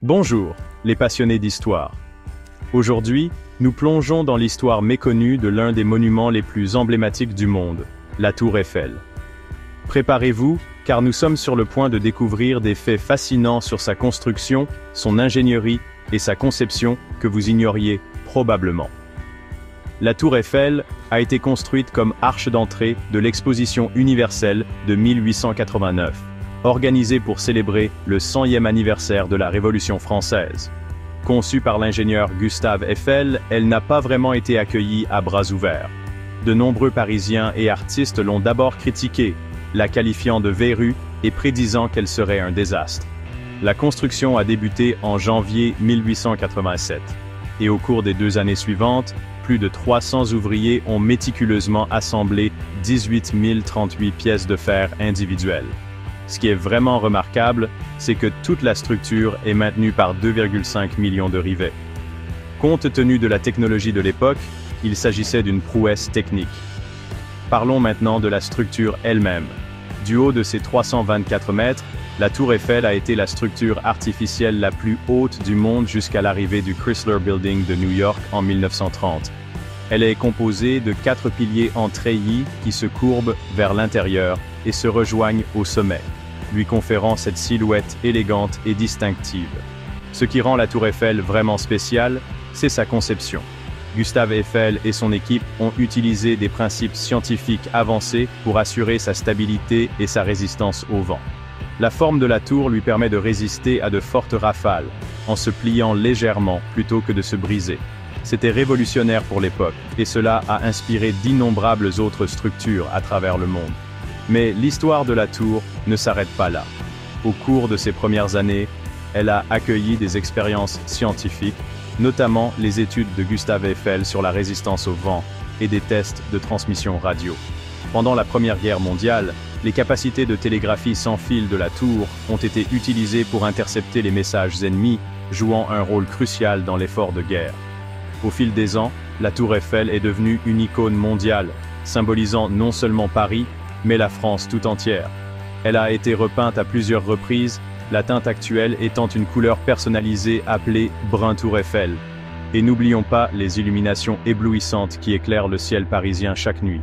Bonjour, les passionnés d'histoire. Aujourd'hui, nous plongeons dans l'histoire méconnue de l'un des monuments les plus emblématiques du monde, la Tour Eiffel. Préparez-vous, car nous sommes sur le point de découvrir des faits fascinants sur sa construction, son ingénierie et sa conception que vous ignoriez probablement. La Tour Eiffel a été construite comme arche d'entrée de l'Exposition universelle de 1889. Organisée pour célébrer le 100e anniversaire de la Révolution française. Conçue par l'ingénieur Gustave Eiffel, elle n'a pas vraiment été accueillie à bras ouverts. De nombreux Parisiens et artistes l'ont d'abord critiquée, la qualifiant de verrue et prédisant qu'elle serait un désastre. La construction a débuté en janvier 1887. Et au cours des 2 années suivantes, plus de 300 ouvriers ont méticuleusement assemblé 18 038 pièces de fer individuelles. Ce qui est vraiment remarquable, c'est que toute la structure est maintenue par 2,5 millions de rivets. Compte tenu de la technologie de l'époque, il s'agissait d'une prouesse technique. Parlons maintenant de la structure elle-même. Du haut de ses 324 mètres, la Tour Eiffel a été la structure artificielle la plus haute du monde jusqu'à l'arrivée du Chrysler Building de New York en 1930. Elle est composée de 4 piliers en treillis qui se courbent vers l'intérieur et se rejoignent au sommet, lui conférant cette silhouette élégante et distinctive. Ce qui rend la Tour Eiffel vraiment spéciale, c'est sa conception. Gustave Eiffel et son équipe ont utilisé des principes scientifiques avancés pour assurer sa stabilité et sa résistance au vent. La forme de la tour lui permet de résister à de fortes rafales, en se pliant légèrement plutôt que de se briser. C'était révolutionnaire pour l'époque, et cela a inspiré d'innombrables autres structures à travers le monde. Mais l'histoire de la tour ne s'arrête pas là. Au cours de ses premières années, elle a accueilli des expériences scientifiques, notamment les études de Gustave Eiffel sur la résistance au vent et des tests de transmission radio. Pendant la Première Guerre mondiale, les capacités de télégraphie sans fil de la tour ont été utilisées pour intercepter les messages ennemis, jouant un rôle crucial dans l'effort de guerre. Au fil des ans, la Tour Eiffel est devenue une icône mondiale, symbolisant non seulement Paris, mais la France tout entière. Elle a été repeinte à plusieurs reprises, la teinte actuelle étant une couleur personnalisée appelée brun Tour Eiffel. Et n'oublions pas les illuminations éblouissantes qui éclairent le ciel parisien chaque nuit.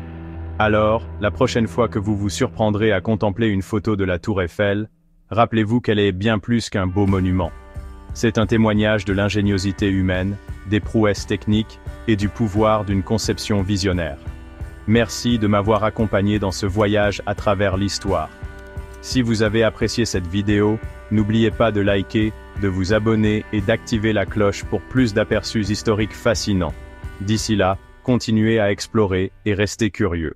Alors, la prochaine fois que vous vous surprendrez à contempler une photo de la Tour Eiffel, rappelez-vous qu'elle est bien plus qu'un beau monument. C'est un témoignage de l'ingéniosité humaine, des prouesses techniques et du pouvoir d'une conception visionnaire. Merci de m'avoir accompagné dans ce voyage à travers l'histoire. Si vous avez apprécié cette vidéo, n'oubliez pas de liker, de vous abonner et d'activer la cloche pour plus d'aperçus historiques fascinants. D'ici là, continuez à explorer et restez curieux.